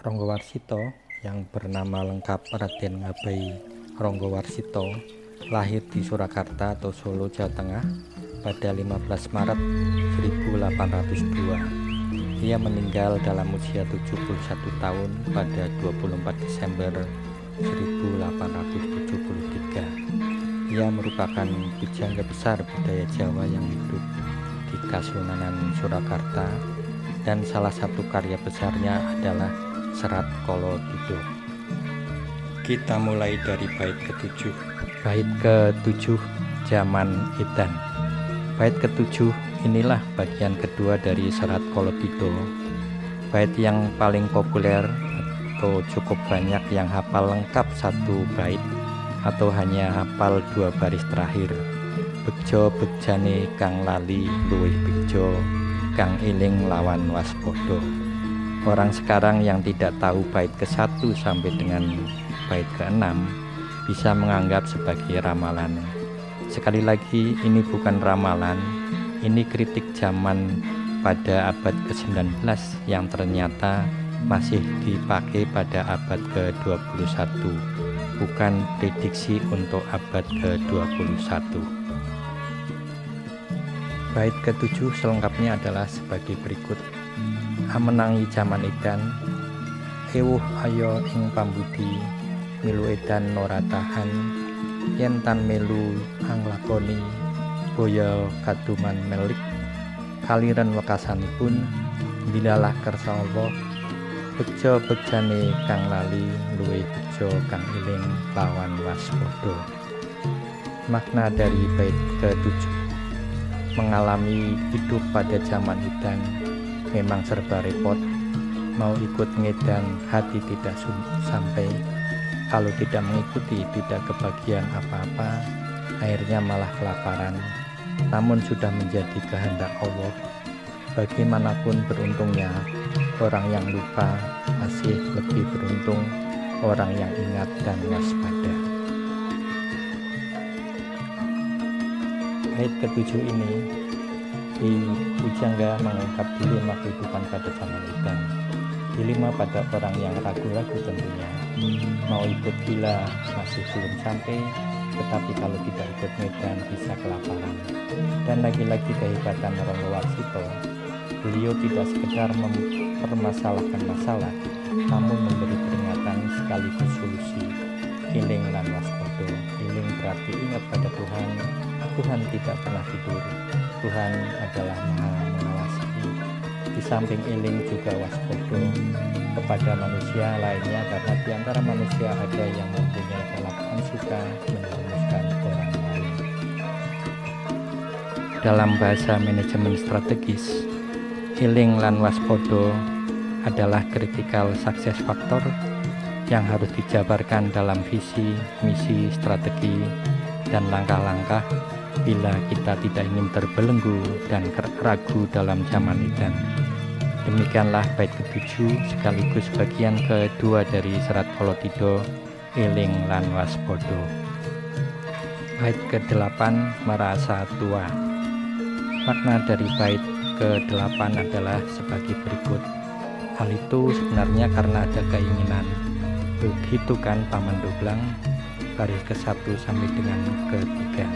Ranggawarsita yang bernama lengkap Raden Ngabei Ranggawarsita lahir di Surakarta atau Solo, Jawa Tengah pada 15 Maret 1802. Ia meninggal dalam usia 71 tahun pada 24 Desember 1873. Ia merupakan pujangga besar budaya Jawa yang hidup di Kasunanan Surakarta, dan salah satu karya besarnya adalah Serat Kalatido. Kita mulai dari bait ke-7. Bait ke-7, Jaman Edan. Bait ke-7 inilah bagian kedua dari Serat Kalatido. Bait yang paling populer atau cukup banyak yang hafal lengkap satu bait atau hanya hafal 2 baris terakhir. Bejo bejane kang lali luwih bejo kang eling lawan waspada. Orang sekarang yang tidak tahu bait ke-1 sampai dengan bait ke-6 bisa menganggap sebagai ramalan. Sekali lagi, ini bukan ramalan, ini kritik zaman pada abad ke-19 yang ternyata masih dipakai pada abad ke-21, bukan prediksi untuk abad ke-21. Bait ke-7 selengkapnya adalah sebagai berikut. Amenangi jaman edan, ewuh ayo ing pambudi, milu edan ora tahan, yen tan melu anglakoni, boya kaduman melik, kaliren wekasanipun, bilalah kersa Allah, bejo bejane kang lali, luwih bejo kang eling lawan waspada. Makna dari bait ke-7: mengalami hidup pada zaman edan memang serba repot. Mau ikut ngedan hati tidak sampai, kalau tidak mengikuti tidak kebagian apa-apa, akhirnya malah kelaparan. Namun sudah menjadi kehendak Allah. Bagaimanapun beruntungnya, orang yang lupa masih lebih beruntung orang yang ingat dan waspada. Bait ke-7 ini pujangga mengungkap dilema kehidupan pada zaman edan. Dilema pada orang yang ragu-ragu tentunya. Mau ikut gila masih belum sampai, tetapi kalau tidak ikut medan bisa kelaparan. Dan lagi-lagi kehebatan Ranggawarsita, beliau tidak sekedar mempermasalahkan masalah, namun memberi peringatan sekaligus solusi. Eling lan waspada. Eling berarti ingat pada Tuhan. Tuhan tidak pernah tidur. Tuhan adalah Maha mengawasi. Di samping eling juga waspada kepada manusia lainnya, karena di antara manusia ada yang mempunyai kelakuan suka menjerumuskan orang lain. Dalam bahasa manajemen strategis, eling lan waspada adalah critical success factor yang harus dijabarkan dalam visi, misi, strategi, dan langkah-langkah bila kita tidak ingin terbelenggu dan ragu dalam zaman edan. Demikianlah bait ke-7 sekaligus bagian kedua dari Serat Kalatido, eling lan waspada. Bait ke-8, merasa tua. Makna dari bait ke-8 adalah sebagai berikut. Hal itu sebenarnya karena ada keinginan. Begitu kan Paman Doblang, baris ke-1 sampai dengan ke-3.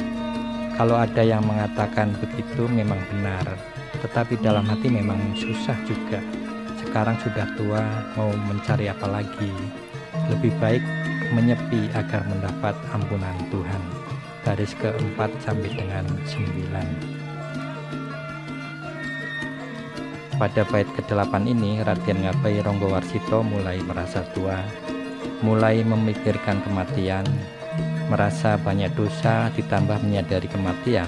Kalau ada yang mengatakan begitu memang benar, tetapi dalam hati memang susah juga. Sekarang sudah tua, mau mencari apa lagi? Lebih baik menyepi agar mendapat ampunan Tuhan. Baris ke-4 sampai dengan 9. Pada bait ke-8 ini, Raden Ngabei Ranggawarsita mulai merasa tua, mulai memikirkan kematian, merasa banyak dosa ditambah menyadari kematian,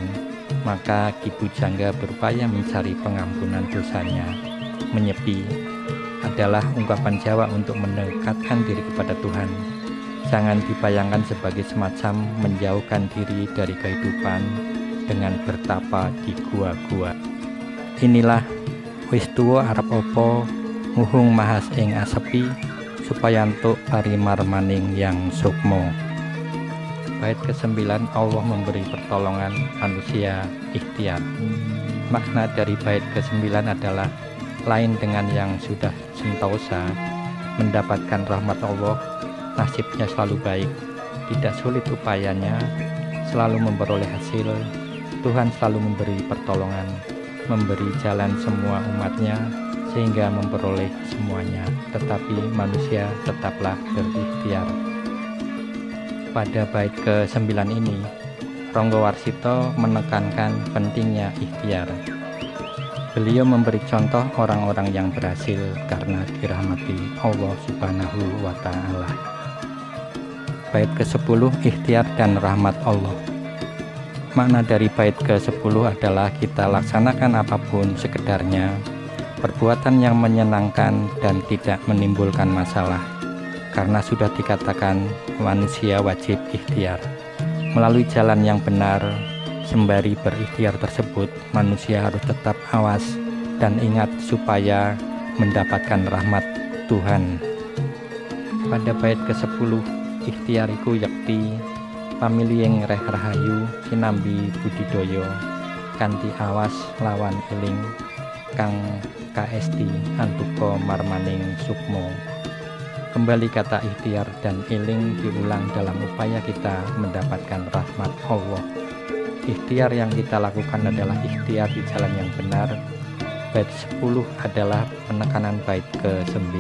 maka Ki Pujangga berupaya mencari pengampunan dosanya. Menyepi adalah ungkapan Jawa untuk mendekatkan diri kepada Tuhan. Jangan dibayangkan sebagai semacam menjauhkan diri dari kehidupan dengan bertapa di gua-gua. Inilah wis tuwa arep apa muhung mahas ing asepi supaya entuk parimar maning yang sukmo. Bait ke-9, Allah memberi pertolongan manusia ikhtiar. Makna dari bait ke-9 adalah lain dengan yang sudah sentosa. mendapatkan rahmat Allah, nasibnya selalu baik, tidak sulit upayanya, selalu memperoleh hasil. Tuhan selalu memberi pertolongan, memberi jalan semua umatnya, sehingga memperoleh semuanya. Tetapi manusia tetaplah berikhtiar. Pada bait ke-9 ini, Ronggo Warsito menekankan pentingnya ikhtiar. Beliau memberi contoh orang-orang yang berhasil karena dirahmati Allah Subhanahu wa Ta'ala. Bait ke-10, ikhtiar dan rahmat Allah. Makna dari bait ke-10 adalah kita laksanakan apapun sekedarnya, perbuatan yang menyenangkan dan tidak menimbulkan masalah, karena sudah dikatakan manusia wajib ikhtiar. Melalui jalan yang benar, sembari berikhtiar tersebut, manusia harus tetap awas dan ingat supaya mendapatkan rahmat Tuhan. Pada bait ke-10, ikhtiariku yakti pamilihing reh rahayu sinambi budidaya kanthi awas lawan eling kang kaesti antuka marmaning sukmo. Kembali kata ikhtiar dan eling diulang dalam upaya kita mendapatkan rahmat Allah. Ikhtiar yang kita lakukan adalah ikhtiar di jalan yang benar. Bait 10 adalah penekanan bait ke-9.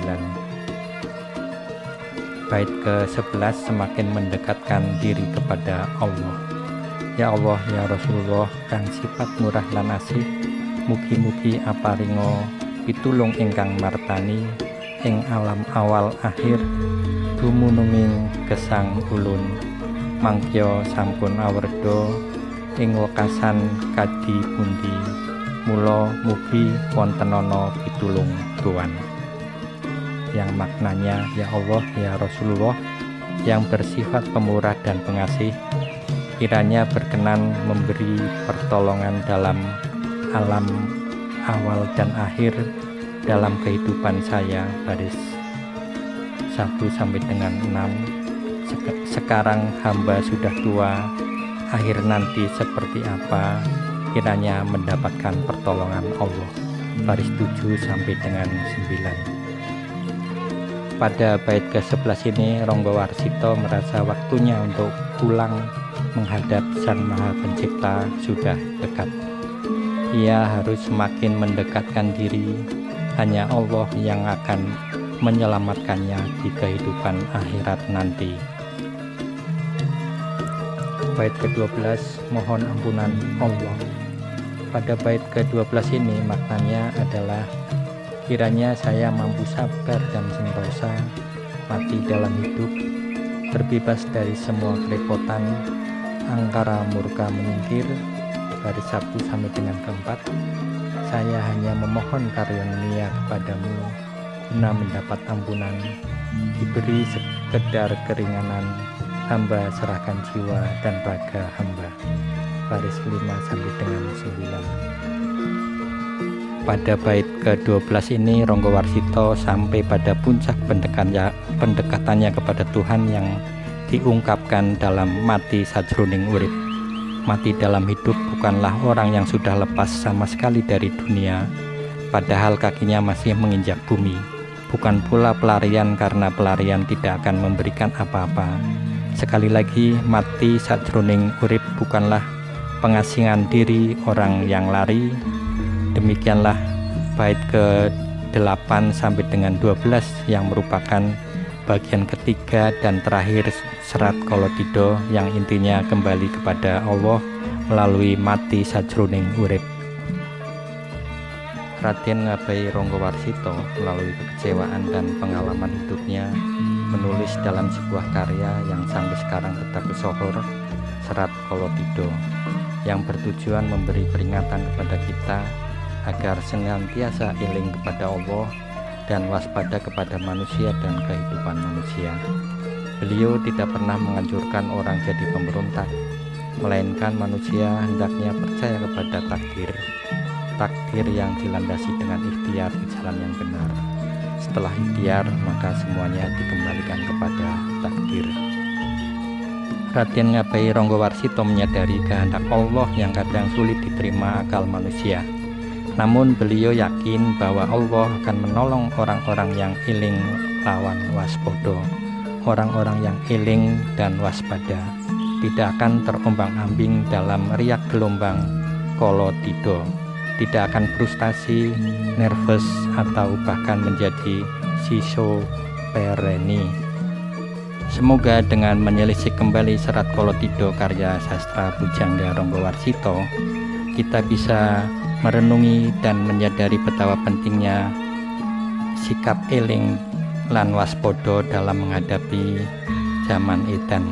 Bait ke-11 semakin mendekatkan diri kepada Allah. Ya Allah, ya Rasulullah, kang sifat murah lan asih, mugi-mugi aparingo pitulung ingkang martani ing alam awal akhir dumununging gesang ulun mangkya sampun awerda ing wekasan kadi pundi, mula mugi wonten ana pitulung Tuhan. Yang maknanya, ya Allah, ya Rasulullah, yang bersifat pemurah dan pengasih, kiranya berkenan memberi pertolongan dalam alam awal dan akhir dalam kehidupan saya. Baris 1 sampai dengan 6. Sekarang hamba sudah tua, akhir nanti seperti apa, kiranya mendapatkan pertolongan Allah. Baris 7 sampai dengan 9. Pada bait ke-11 ini, Ronggo Warsito merasa waktunya untuk pulang menghadap Sang Maha Pencipta sudah dekat. Ia harus semakin mendekatkan diri, hanya Allah yang akan menyelamatkannya di kehidupan akhirat nanti. Bait ke-12, mohon ampunan Allah. Pada bait ke-12 ini maknanya adalah kiranya saya mampu sabar dan sentosa, mati dalam hidup, terbebas dari semua kerepotan, angkara murka menyingkir. Baris 1 sampai dengan 4. Saya hanya memohon karunia kepadamu guna mendapat ampunan, diberi sekedar keringanan, hamba serahkan jiwa dan raga hamba. Baris 5 sampai dengan 9. Pada bait ke-12 ini, Ronggo Warsito sampai pada puncak pendekatannya kepada Tuhan yang diungkapkan dalam mati sajroning urip. Mati dalam hidup bukanlah orang yang sudah lepas sama sekali dari dunia, padahal kakinya masih menginjak bumi. Bukan pula pelarian karena pelarian tidak akan memberikan apa-apa. Sekali lagi, mati sajroning urip bukanlah pengasingan diri orang yang lari. Demikianlah bait ke-8 sampai dengan 12 yang merupakan bagian ketiga dan terakhir serat Kolotido yang intinya kembali kepada Allah melalui mati sajroning urip. Raden Ngabai Ronggo Warsito melalui kekecewaan dan pengalaman hidupnya menulis dalam sebuah karya yang sampai sekarang tetap bersohor, Serat Kolotido, yang bertujuan memberi peringatan kepada kita agar senantiasa eling kepada Allah dan waspada kepada manusia dan kehidupan manusia. Beliau tidak pernah menganjurkan orang jadi pemberontak, melainkan manusia hendaknya percaya kepada takdir yang dilandasi dengan ikhtiar di jalan yang benar. Setelah ikhtiar, maka semuanya dikembalikan kepada takdir. Raden Ngabai Ronggo Warsito menyadari kehendak Allah yang kadang sulit diterima akal manusia. Namun beliau yakin bahwa Allah akan menolong orang-orang yang eling lawan waspada. Orang-orang yang eling dan waspada tidak akan terombang-ambing dalam riak gelombang kala tiba, tidak akan frustasi, nervous, atau bahkan menjadi schizophreni. Semoga dengan menyelisih kembali serat kala tiba karya sastra Pujangga Ranggawarsita, kita bisa merenungi dan menyadari betapa pentingnya sikap eling lan waspada dalam menghadapi zaman edan.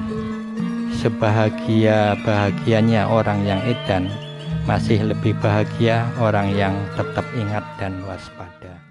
Sebahagia-bahagianya orang yang edan, masih lebih bahagia orang yang tetap ingat dan waspada.